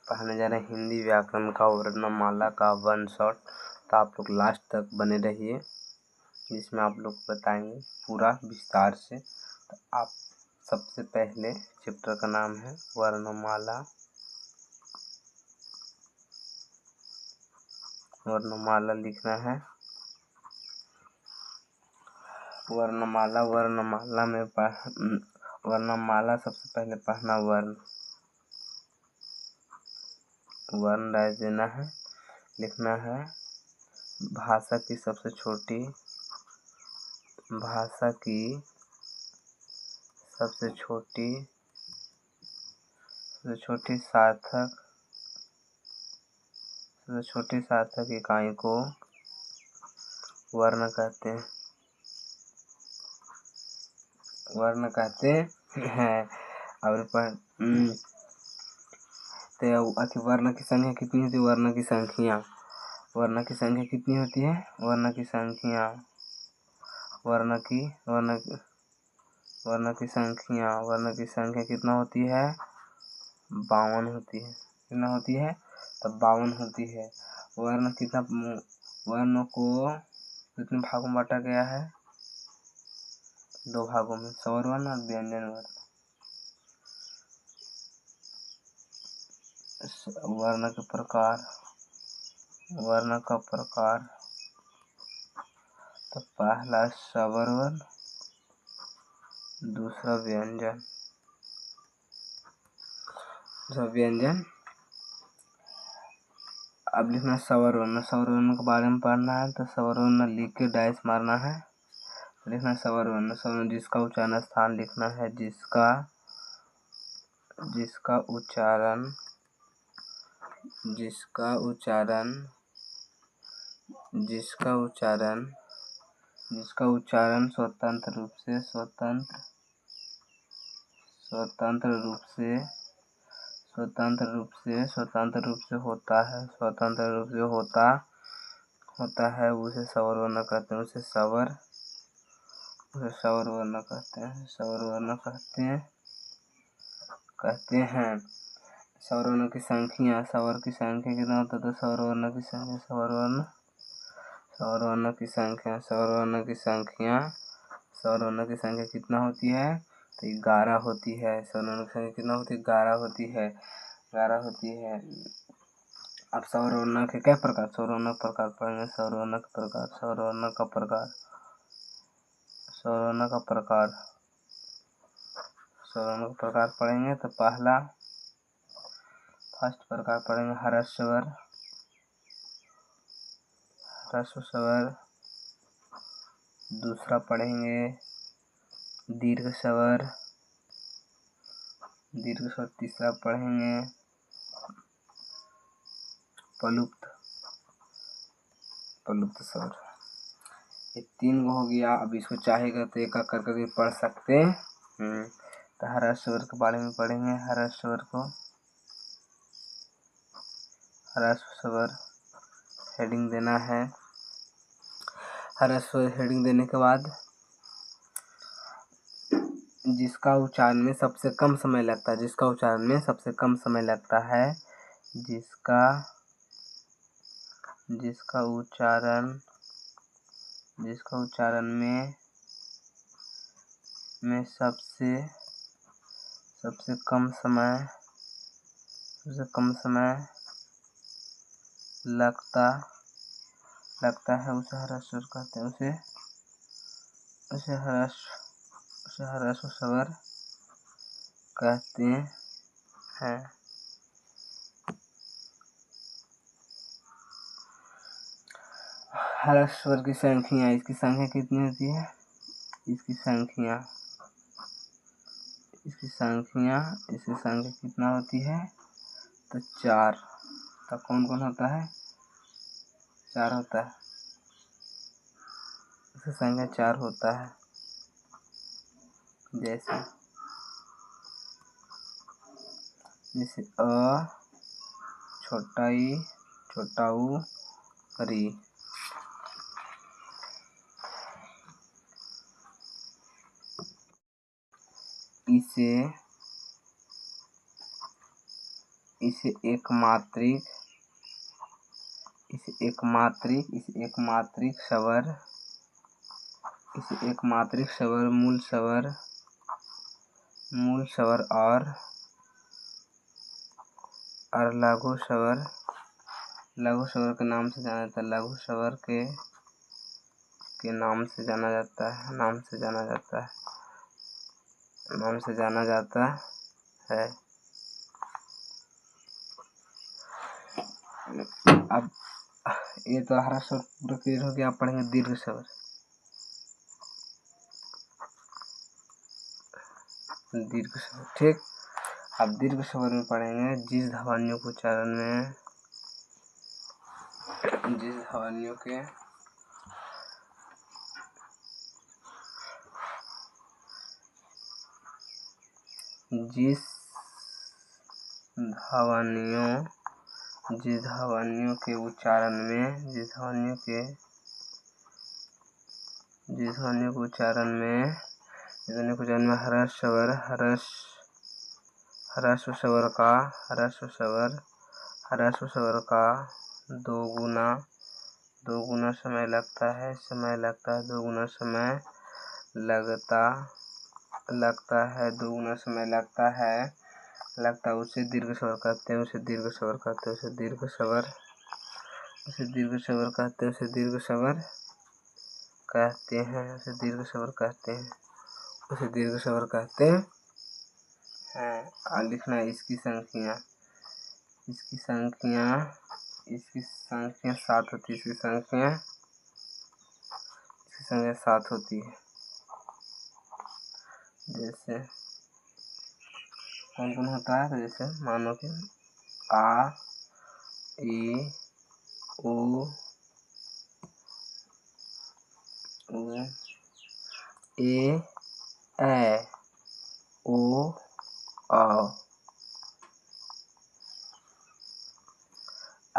पढ़ने जा रहे हैं हिंदी व्याकरण का वर्णमाला का वन शॉट। तो आप लोग लास्ट तक बने रहिए, जिसमें आप लोग बताएंगे पूरा विस्तार से। तो आप सबसे पहले चैप्टर का नाम है वर्णमाला। वर्णमाला लिखना है। वर्णमाला में वर्णमाला सबसे पहले पढ़ना वर्ण डाल देना है। लिखना है भाषा की सबसे छोटी सार्थक इकाई को वर्ण कहते हैं। और तो वर्ण की संख्या कितनी होती है? वर्ण की संख्या कितनी होती है? वर्ण की संख्या कितना होती है? 52 होती है। कितना होती है? तो 52 होती है। वर्ण को कितने भागों में बांटा गया है? 2 भागों में, स्वर वर्ण और व्यंजन वर्ण। वर्ण का प्रकार तो पहला स्वर वर्ण, दूसरा व्यंजन। अब लिखना स्वर वर्ण के बारे में पढ़ना है। तो स्वर वर्ण लिख के डैश मारना है। लिखना स्वर वर्ण जिसका उच्चारण स्थान लिखना है, जिसका उच्चारण स्वतंत्र रूप से होता है उसे स्वर वर्ण कहते हैं। स्वर वर्ण कहते हैं। स्वर वर्ण की संख्या कितना होता है? तो स्वर वर्ण की संख्या कितना होती है? तो 11 होती है। स्वर वर्ण की संख्या कितना होती है? 11 होती है। अब स्वर वर्ण के क्या प्रकार? स्वर वर्ण प्रकार पढ़ेंगे। स्वर वर्ण का प्रकार पढ़ेंगे। तो फर्स्ट प्रकार पढ़ेंगे ह्रस्व स्वर। दूसरा पढ़ेंगे दीर्घ स्वर। तीसरा पढ़ेंगे प्लुप्त स्वर। ये 3 हो गया। अब इसको चाहेगा तो एक करके भी पढ़ सकते हैं। तो ह्रस्व स्वर के बारे में पढ़ेंगे। ह्रस्व स्वर हेडिंग देना है। ह्रस्व हेडिंग देने के बाद जिसका उच्चारण में सबसे कम समय लगता है, जिसका उच्चारण में सबसे कम समय लगता है उसे ह्रस्व स्वर कहते हैं। उसे ह्रस्व स्वर कहते हैं। ह्रस्व स्वर की संख्या, इसकी संख्या कितनी होती है? इसकी संख्या कितना होती है? तो 4। तो कौन होता है? 4 होता है। इसकी संख्या 4 होता है। जैसे अ, छोटा ई, छोटा ऊ, री। इसे एकमात्रिक स्वर, मूल स्वर और लघु स्वर के नाम से जाना जाता है। लघु स्वर के नाम से जाना जाता है। अब ये तो हरा स्वर पूरा क्लियर हो गया। आप पढ़ेंगे दीर्घ स्वर। ठीक। अब दीर्घ स्वर में पढ़ेंगे जिस ध्वनियों के उच्चारण में जिस ध्वनियों के उच्चारण में ह्रस्व स्वर का दो गुना समय लगता है। दोगुना समय लगता है उसे दीर्घ स्वर कहते हैं। उसे दीर्घ स्वर कहते हैं। लिखना है इसकी संख्या 7 होती है। इसकी संख्या 7 होती है। जैसे कौन होता है? जैसे मानो कि आ, ई, उ, ए, ऐ, ओ, औ।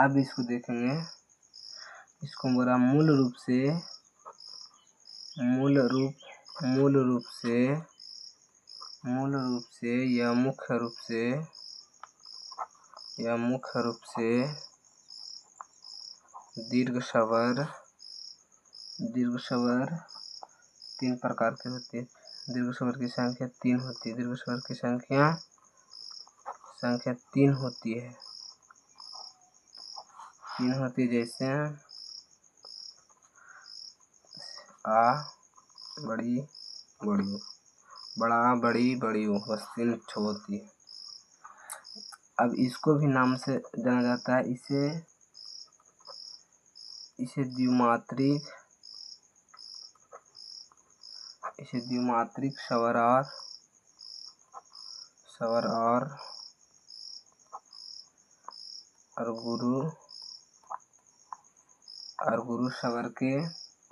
अब इसको देखेंगे। इसको बोला मूल रूप से या मुख्य रूप से दीर्घ स्वर 3 प्रकार के होते हैं। दीर्घ स्वर की संख्या 3 होती है। जैसे आ, बड़ी, बड़ी, बड़ा, बड़ी, बड़ी, बस 3 होती है। अब इसको भी नाम से जाना जाता है। इसे द्विमात्रिक स्वर और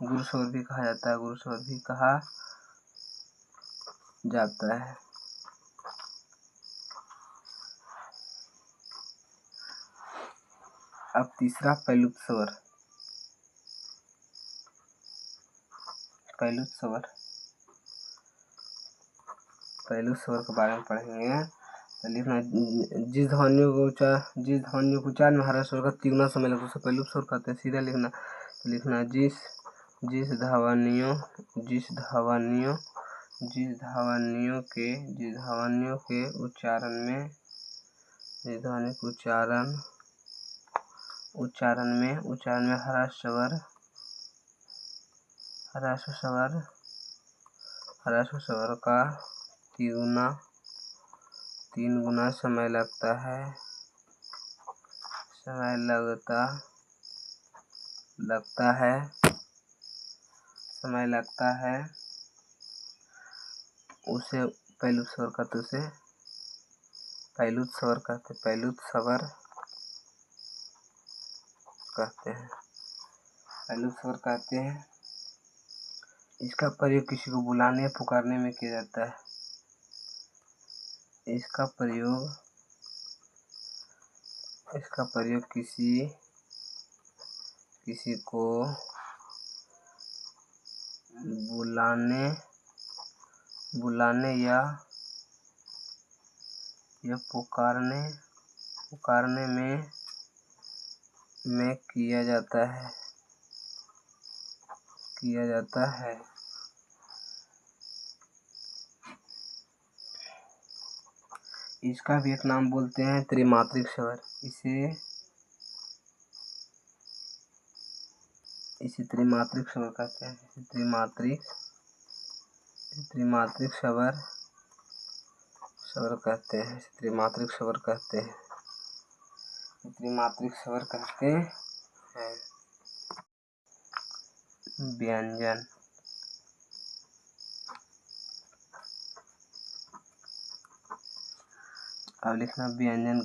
गुरु स्वर भी कहा जाता है। अब तीसरा पैलुत स्वर। पैलुत स्वर के बारे में पढ़ेंगे। लिखना जिस ध्वनियों को उच्चारण में हरा स्वर का 3 गुना समय लगता है उसे पैलुत स्वर कहते हैं। सीधा लिखना जिस ध्वनियों के उच्चारण में हरा स्वर का 3 गुना समय लगता है। उसे पैलुत स्वर कहते हैं। इसका प्रयोग किसी को बुलाने पुकारने में किया जाता है। इसका प्रयोग किसी को बुलाने या पुकारने पुकारने में किया जाता है। इसका भी एक नाम बोलते हैं त्रिमात्रिक स्वर। इसे त्रिमात्रिक स्वर कहते हैं। त्रिमात्रिक स्वर कहते हैं। त्रिमात्रिक स्वर कहते हैं। व्यंजन। अब लिखना व्यंजन।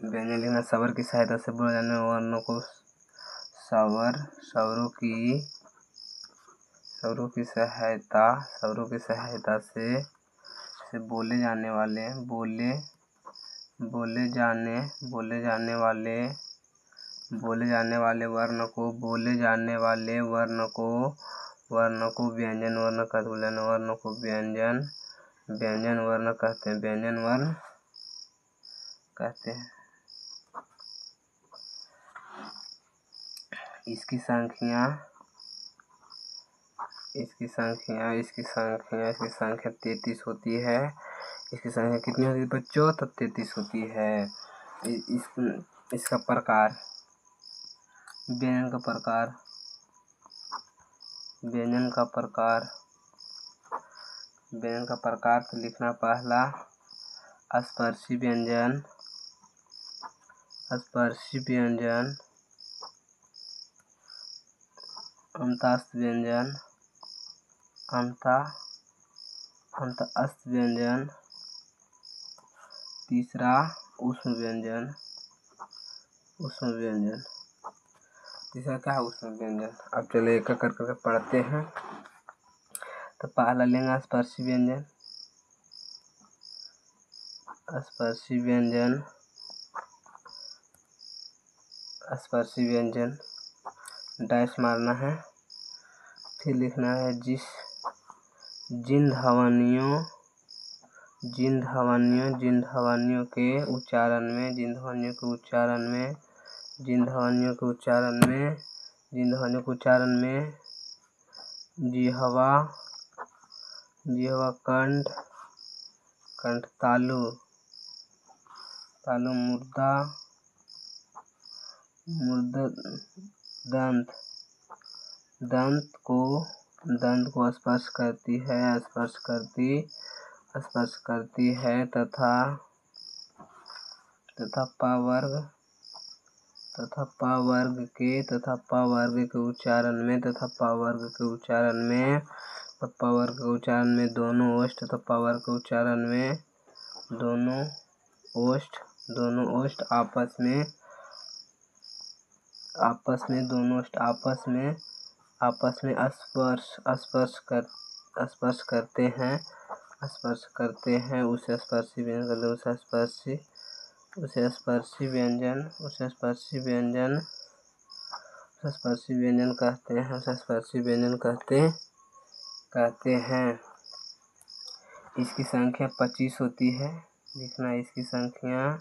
व्यंजन लिखना स्वर की सहायता से बोले जाने वाले वर्णों को स्वरों की सहायता से बोले जाने वाले वर्ण को व्यंजन वर्ण कहते हैं। व्यंजन वर्ण कहते हैं। इसकी संख्या 33 होती है। इसकी संख्या कितनी होती है बच्चों? तो 33 होती है। इसका प्रकार। व्यंजन का प्रकार तो लिखना पहला स्पर्शी व्यंजन, अंतःस्थ व्यंजन, तीसरा ऊष्म व्यंजन। तीसरा क्या है? ऊष्म व्यंजन। अब चलिए एक करके पढ़ते हैं। तो पहला लेंगे स्पर्शी व्यंजन। डैश मारना है। फिर लिखना है जिन ध्वनियों के उच्चारण में जिह्वा कंठ तालु दंत को स्पर्श करती है तथा प वर्ग के उच्चारण में दोनों ओष्ठ तथा प वर्ग के उच्चारण में दोनों ओष्ठ आपस में स्पर्श करते हैं। उसे स्पर्शी व्यंजन कहते हैं। इसकी संख्या 25 होती है। लिखना इसकी संख्या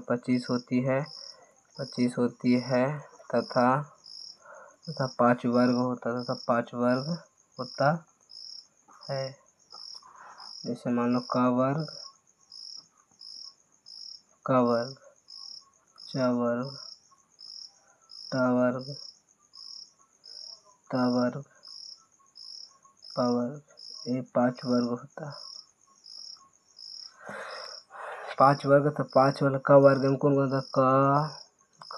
25 होती है तथा 5 वर्ग होता है। जैसे मान लो क वर्ग, च वर्ग, ट वर्ग, त वर्ग, प वर्ग, ये 5 वर्ग होता है। 5 वर्ग तो 5 वाला क वर्ग में कौन होता है? क, ख,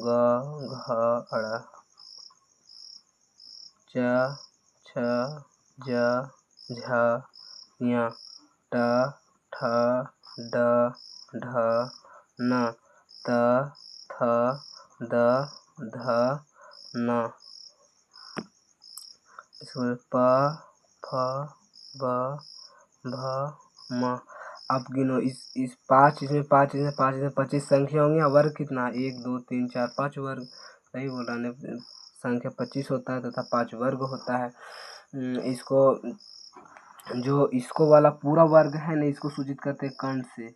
ग, घ, ड़, च, छ, ज, झ, ञ, ट, ठ, ड, ढ, न, त, थ, द, ध, न। इसको प, फ, ब, भ, म। अब गिनो इस 5 इसमें 25 संख्या होंगी। वर्ग कितना? 1 2 3 4 5 वर्ग। सही बोला ने। संख्या 25 होता है तथा 5 वर्ग होता है। इसको जो इसको वाला पूरा वर्ग है ना, इसको सूचित करते हैं कंठ से।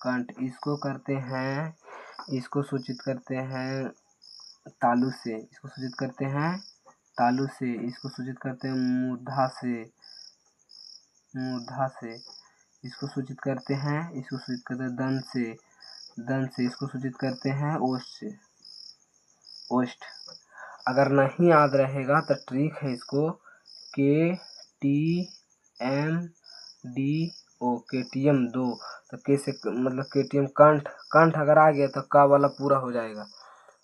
कंठ इसको करते हैं, इसको सूचित करते हैं तालु से। इसको सूचित करते हैं तालु से। इसको सूचित करते हैं मूर्धा से। मूर्धा से इसको सूचित करते हैं, इसको सूचित करते हैं दंत से। दंत से इसको सूचित करते हैं ओष्ठ से। ओष्ठ अगर नहीं याद रहेगा तो ट्रिक है इसको KTM KTM 2 तो कैसे मतलब KTM कंठ। कंठ अगर आ गया तो का वाला पूरा हो जाएगा।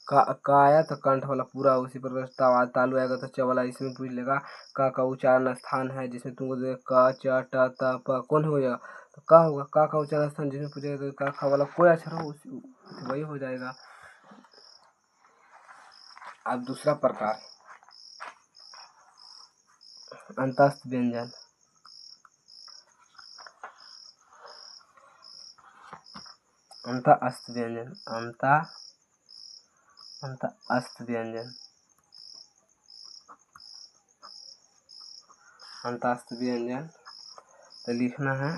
का आया तो कंठ वाला पूरा। उसी प्रकार तालु आएगा तो च वाला। इसमें पूछ लेगा का उच्चारण स्थान है, जिसमें तुमको क च ट त प कौन हो जाएगा तो का होगा। का उच्चारण स्थान जिसमें पूछेगा तो का वाला कोई अक्षर हो वही हो जाएगा। अब दूसरा प्रकार अंतस्थ व्यंजन। अंतस्थ व्यंजन। अंतस्थ व्यंजन। अंतस्थ व्यंजन तो लिखना है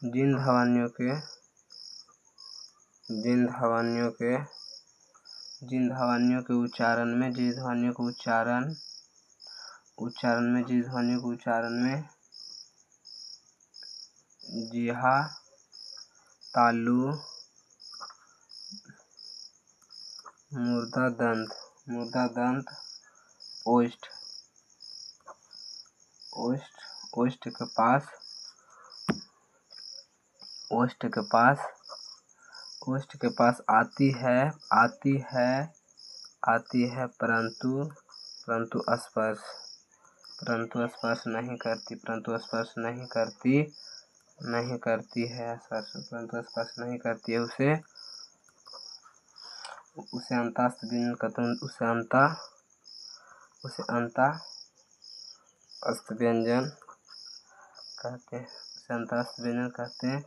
जिन ध्वनियों के उच्चारण में जिस ध्वनियों के उच्चारण में जिहा, तालु, मूर्धा दंत, ओष्ठ के पास आती है परंतु स्पर्श नहीं करती है। उसे अंतस्थ व्यंजन कहते हैं। उसे अंतस्थ व्यंजन कहते हैं।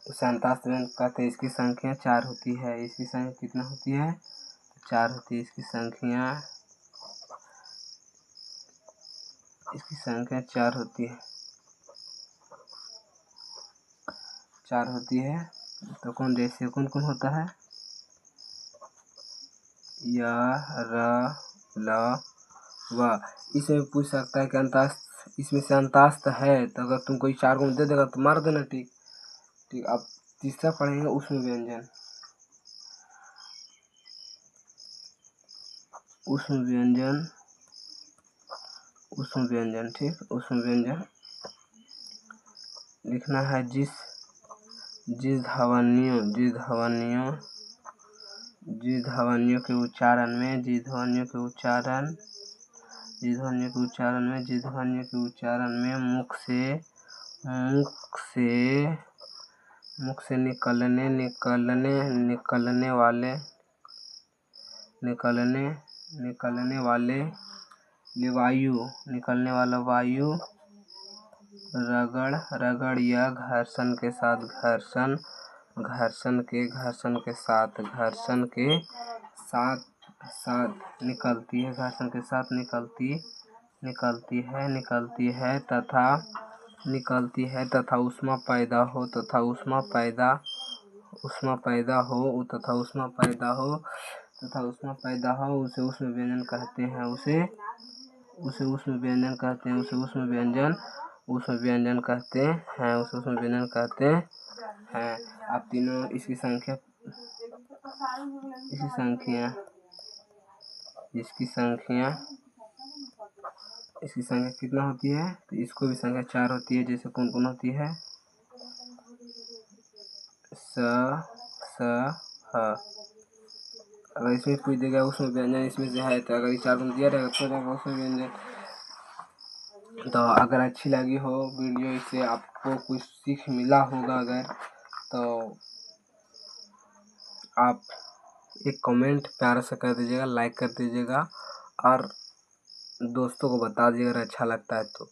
उसे अंतस्थ व्यंजन कहते हैं। इसकी संख्या 4 होती है। इसकी संख्या कितना होती है? 4 होती है। इसकी संख्या 4 होती है। तो कौन होता है? य, र, ल, व। इसमें पूछ सकता है कि अंतस्थ इसमें से अंतस्थ है तो अगर तुम कोई 4 गुण दे देगा तो मार देना। ठीक। अब तीसरा पढ़ेंगे ऊष्म व्यंजन। ऊष्म व्यंजन ठीक। ऊष्म व्यंजन लिखना है जिस ध्वनियों के उच्चारण में मुख से निकलने वाला वायु रगड़ या घर्षण के साथ निकलती है तथा ऊष्मा पैदा हो तथा ऊष्मा पैदा हो उसे ऊष्म व्यंजन कहते हैं। उसे ऊष्म व्यंजन कहते हैं। आप तीनों इसकी संख्या कितना होती है? तो इसको भी संख्या 4 होती है। जैसे कौन होती है? स, ह। अगर इसमें पूछ देगा उसमें व्यंजन इसमें से है तो अगर 4 गुण दिया रहेगा तो जाएगा उसमें व्यंजन। तो अगर अच्छी लगी हो वीडियो, इससे आपको कुछ सीख मिला होगा अगर, तो आप एक कमेंट प्यारा सा कर दीजिएगा, लाइक कर दीजिएगा और दोस्तों को बता दीजिएगा अगर अच्छा लगता है तो।